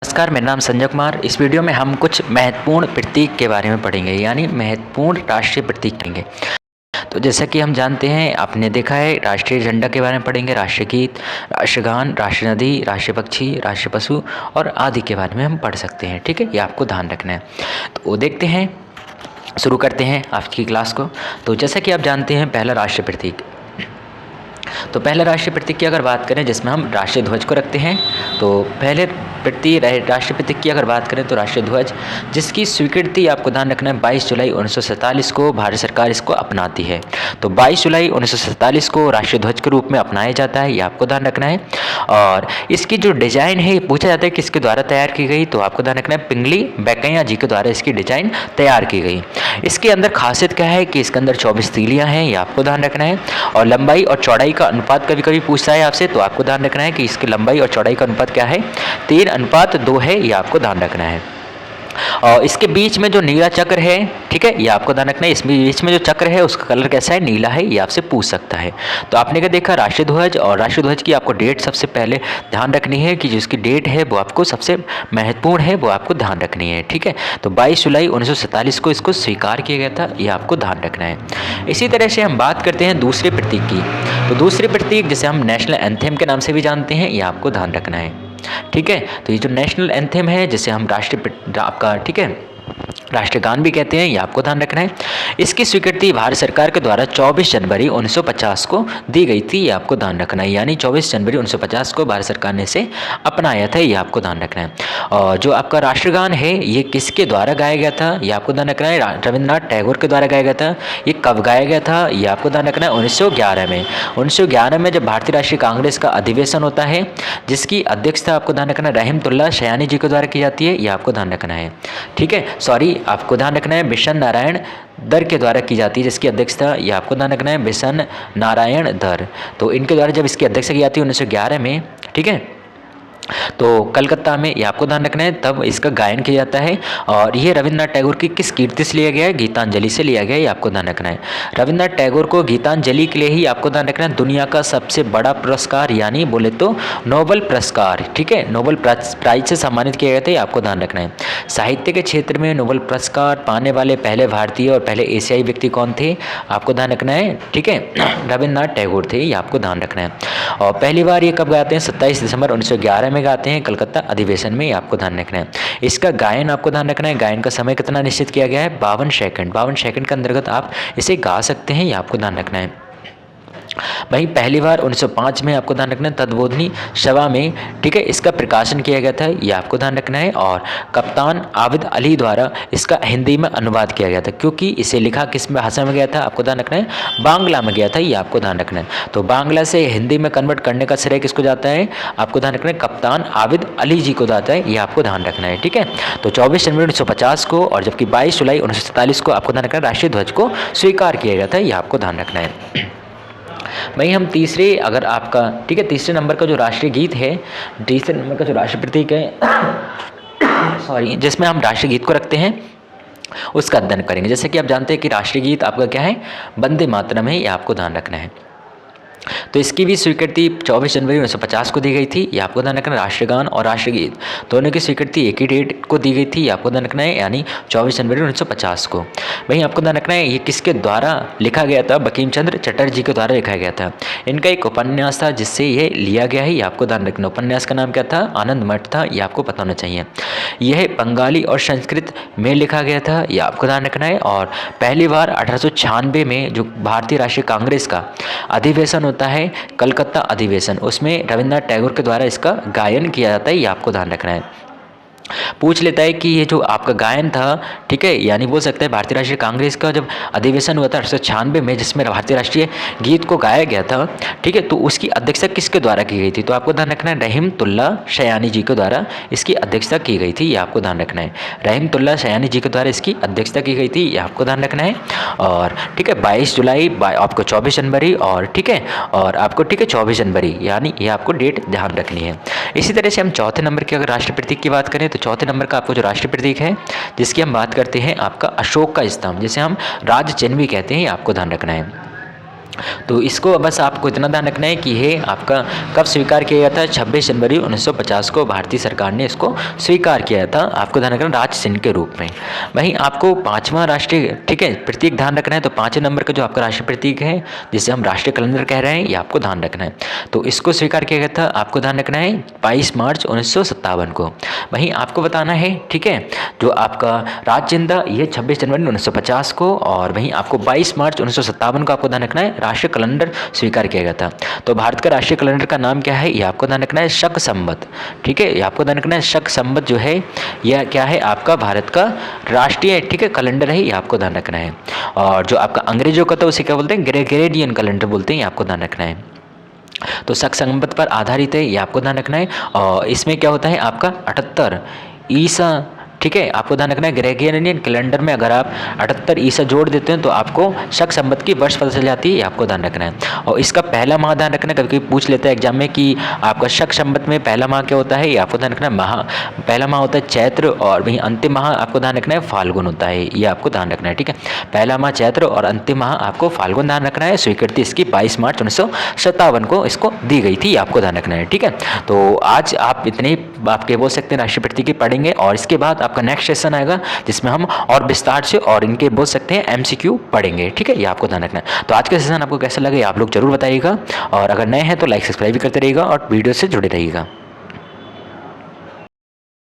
नमस्कार, मेरा नाम संजय कुमार। इस वीडियो में हम कुछ महत्वपूर्ण प्रतीक के बारे में पढ़ेंगे, यानी महत्वपूर्ण राष्ट्रीय प्रतीक पढ़ेंगे। तो जैसा कि हम जानते हैं, आपने देखा है, राष्ट्रीय झंडा के बारे में पढ़ेंगे, राष्ट्रीय गीत, राष्ट्रगान, राष्ट्रीय नदी, राष्ट्रीय पक्षी, राष्ट्रीय पशु और आदि के बारे में हम पढ़ सकते हैं। ठीक है, ये आपको ध्यान रखना है। तो देखते हैं, शुरू करते हैं आज की क्लास को। तो जैसा कि आप जानते हैं, पहला राष्ट्रीय प्रतीक, तो पहला राष्ट्रीय प्रतीक की अगर बात करें जिसमें हम राष्ट्रीय ध्वज को रखते हैं, तो पहले राष्ट्रीय प्रतीक की अगर बात करें तो राष्ट्रीय ध्वज, जिसकी स्वीकृति आपको ध्यान रखना है 22 जुलाई 1947 को भारत सरकार इसको अपनाती है। तो 22 जुलाई 1947 को राष्ट्रीय ध्वज के रूप में अपनाया जाता है, ये आपको ध्यान रखना है। और इसकी जो डिज़ाइन है, पूछा जाता है किसके द्वारा तैयार की गई, तो आपको ध्यान रखना है पिंगली वेंकैया जी के द्वारा इसकी डिज़ाइन तैयार की गई। इसके अंदर खासियत क्या है कि इसके अंदर 24 तीलियाँ हैं, ये आपको ध्यान रखना है। और लंबाई और चौड़ाई का अनुपात कभी कभी पूछता है आपसे, तो आपको ध्यान रखना है कि इसकी लंबाई और चौड़ाई का अनुपात क्या है, 3:2 है, ये आपको ध्यान रखना है। और इसके बीच में जो नीला चक्र है, ठीक है, ये आपको ध्यान रखना है। इसमें बीच में जो चक्र है उसका कलर कैसा है, नीला है, ये आपसे पूछ सकता है। तो आपने क्या देखा, राष्ट्रीय ध्वज, और राष्ट्रीय ध्वज की आपको डेट सबसे पहले ध्यान रखनी है कि जिसकी डेट है वो आपको सबसे महत्वपूर्ण है, वो आपको ध्यान रखनी है। ठीक है, तो 22 जुलाई 1947 को इसको स्वीकार किया गया था, ये आपको ध्यान रखना है। इसी तरह से हम बात करते हैं दूसरे प्रतीक की। तो दूसरे प्रतीक जिसे हम नेशनल एंथेम के नाम से भी जानते हैं, ये आपको ध्यान रखना है। ठीक है, तो ये जो नेशनल एंथेम है, जिसे हम ठीक है, राष्ट्रगान भी कहते हैं, ये आपको ध्यान रखना है। इसकी स्वीकृति भारत सरकार के द्वारा 24 जनवरी 1950 को दी गई थी, ये आपको ध्यान रखना है। यानी 24 जनवरी 1950 को भारत सरकार ने इसे अपनाया था, ये आपको ध्यान रखना है। और जो आपका राष्ट्रगान है, ये किसके द्वारा गाया गया था, ये आपको ध्यान रखना है। रविंद्रनाथ टैगोर के द्वारा गाया गया था। ये कब गाया गया था, ये आपको ध्यान रखना है, 1911 में। 1911 में जब भारतीय राष्ट्रीय कांग्रेस का अधिवेशन होता है, जिसकी अध्यक्षता आपको ध्यान रखना है रहमतुल्लाह शयानी जी के द्वारा की जाती है, ये आपको ध्यान रखना है। ठीक है, आपको ध्यान रखना है बिशन नारायण दर के द्वारा की जाती है, जिसकी अध्यक्षता, ये आपको ध्यान रखना है, बिशन नारायण दर। तो इनके द्वारा जब इसकी अध्यक्षता की जाती है 1911 में, ठीक है, तो कलकत्ता में, ये आपको ध्यान रखना है, तब इसका गायन किया जाता है। और ये रविंद्रनाथ टैगोर की किस कीर्ति से लिया गया है, गीतांजलि से लिया गया है, ये आपको ध्यान रखना है। रविंद्रनाथ टैगोर को गीतांजलि के लिए ही आपको ध्यान रखना है दुनिया का सबसे बड़ा पुरस्कार, यानी बोले तो नोबेल पुरस्कार, ठीक है, नोबेल प्राइज से सम्मानित किया गया था, ये आपको ध्यान रखना है। साहित्य के क्षेत्र में नोबेल पुरस्कार पाने वाले पहले भारतीय और पहले एशियाई व्यक्ति कौन थे, आपको ध्यान रखना है। ठीक है, रविंद्रनाथ टैगोर थे, ये आपको ध्यान रखना है। और पहली बार ये कब गाते हैं, 27 दिसंबर 1911 में गाते हैं, कलकत्ता अधिवेशन में, आपको ध्यान रखना है। इसका गायन आपको ध्यान रखना है, गायन का समय कितना निश्चित किया गया है, 52 सेकंड। 52 सेकंड के अंतर्गत आप इसे गा सकते हैं, ये आपको ध्यान रखना है। वहीं पहली बार 1905 में आपको ध्यान रखना है तद्बोधनी सभा में, ठीक है, इसका प्रकाशन किया गया था, ये आपको ध्यान रखना है। और कप्तान आबिद अली द्वारा इसका हिंदी में अनुवाद किया गया था, क्योंकि इसे लिखा किस भाषा में गया था, आपको ध्यान रखना है, बांग्ला में गया था, ये आपको ध्यान रखना है। तो बांग्ला से हिंदी में कन्वर्ट करने का श्रेय किसको जाता है, आपको ध्यान रखना है, कप्तान आबिद अली जी को जाता है, ये आपको ध्यान रखना है। ठीक है, तो 24 जनवरी 1950 को, और जबकि 22 जुलाई 1947 को आपको ध्यान रखना है राष्ट्रीय ध्वज को स्वीकार किया गया था, ये आपको ध्यान रखना है। वहीं हम तीसरे, अगर आपका, ठीक है, तीसरे नंबर का जो राष्ट्रीय गीत है, तीसरे नंबर का जो राष्ट्रीय प्रतीक है सॉरी, जिसमें हम राष्ट्रीय गीत को रखते हैं, उसका अध्ययन करेंगे। जैसे कि आप जानते हैं कि राष्ट्रीय गीत आपका क्या है, वंदे मातरम है, ये आपको ध्यान रखना है। तो इसकी भी स्वीकृति 24 जनवरी 1950 को दी गई थी, ये आपको ध्यान रखना है। राष्ट्रगान और राष्ट्रगीत दोनों की स्वीकृति एक ही डेट को दी गई थी, ये आपको ध्यान रखना है, यानी 24 जनवरी 1950 को। वहीं आपको ध्यान रखना है, ये किसके द्वारा लिखा गया था, बंकिम चंद्र चटर्जी के द्वारा लिखा गया था। इनका एक उपन्यास था जिससे ये लिया गया है, ये आपको ध्यान रखना। उपन्यास का नाम क्या था, आनंद मठ था, ये आपको पता होना चाहिए। यह बंगाली और संस्कृत में लिखा गया था, ये आपको ध्यान रखना है। और पहली बार 1896 में जो भारतीय राष्ट्रीय कांग्रेस का अधिवेशन होता है, कलकत्ता अधिवेशन, उसमें रविंद्रनाथ टैगोर के द्वारा इसका गायन किया जाता है, ये आपको ध्यान रखना है। पूछ लेता है कि ये जो आपका गायन था, ठीक है, यानी बोल सकते हैं भारतीय राष्ट्रीय कांग्रेस का जब अधिवेशन हुआ था 1896 में, जिसमें भारतीय राष्ट्रीय गीत को गाया गया था, ठीक है, तो उसकी अध्यक्षता किसके द्वारा की गई थी, तो आपको ध्यान रखना है रहमतुल्लाह शयानी जी के द्वारा इसकी अध्यक्षता की गई थी, ये आपको ध्यान रखना है। रहमतुल्लाह शयानी जी के द्वारा इसकी अध्यक्षता की गई थी, ये आपको ध्यान रखना है। और ठीक है, 22 जुलाई आपको 24 जनवरी, और ठीक है, और आपको, ठीक है, 24 जनवरी, यानी ये आपको डेट ध्यान रखनी है। इसी तरह से हम चौथे नंबर की अगर राष्ट्रीय प्रतीक की बात करें, तो चौथे नंबर का आपको जो राष्ट्रीय प्रतीक है, जिसकी हम बात करते हैं, आपका अशोक का स्तंभ, जिसे हम राज चिन्ह भी कहते हैं, आपको ध्यान रखना है। तो इसको बस आपको इतना ध्यान रखना है कि ये आपका कब स्वीकार किया गया था, 26 जनवरी 1950 को भारतीय सरकार ने इसको स्वीकार किया था। आपको ध्यान रखना राज्य चिन्ह के रूप में। वहीं आपको पाँचवां राष्ट्रीय, ठीक है, प्रतीक ध्यान रखना है। तो 5वें नंबर का जो आपका राष्ट्रीय प्रतीक है जिसे हम राष्ट्रीय कैलेंडर कह रहे हैं, ये आपको ध्यान रखना है। तो इसको स्वीकार किया गया था, आपको ध्यान रखना है 22 मार्च 1957 को। वहीं आपको बताना है, ठीक है, जो आपका राज्य चिन्ह था ये 26 जनवरी 1950 को, और वहीं आपको 22 मार्च 1957 को आपको ध्यान रखना है राष्ट्रीय कैलेंडर स्वीकार किया गया था। तो भारत का राष्ट्रीय कैलेंडर का नाम क्या है, ये आपको ध्यान रखना है शक संवत। ठीक है, ये आपको ध्यान रखना है शक संवत जो है यह क्या है, आपका भारत का राष्ट्रीय, ठीक है, कैलेंडर है, ये आपको ध्यान रखना है। और जो आपका अंग्रेजों का था उसे क्या बोलते हैं, ग्रेगोरियन कैलेंडर बोलते हैं, ये आपको ध्यान रखना है। तो शक संवत पर आधारित है, ये आपको ध्यान रखना है। और इसमें क्या होता है आपका 78 ईसा, ठीक है, आपको ध्यान रखना है ग्रेगोरियन कैलेंडर में अगर आप 78 ईसा जोड़ देते हैं तो आपको शक संवत की वर्ष पता चल जाती है, ये आपको ध्यान रखना है। और इसका पहला माह ध्यान रखना है, कभी कभी पूछ लेता है एग्जाम में कि आपका शक संवत में पहला माह क्या होता है, ये आपको ध्यान रखना है पहला माह होता है चैत्र, और वहीं अंतिम माह आपको ध्यान रखना है फाल्गुन होता है, ये आपको ध्यान रखना है। ठीक है, पहला माह चैत्र और अंतिम माह आपको फाल्गुन ध्यान रखना है। स्वीकृति इसकी 22 मार्च 1957 को इसको दी गई थी, आपको ध्यान रखना है। ठीक है, तो आज आप इतने आपके बोल सकते हैं राष्ट्रीय प्रतीक पढ़ेंगे, और इसके बाद आपका नेक्स्ट सेशन आएगा जिसमें हम और विस्तार से और इनके बोल सकते हैं एमसीक्यू पढ़ेंगे। ठीक है, ये आपको ध्यान रखना है। तो आज का सेशन आपको कैसा लगे आप लोग जरूर बताइएगा, और अगर नए हैं तो लाइक सब्सक्राइब भी करते रहिएगा और वीडियो से जुड़े रहिएगा।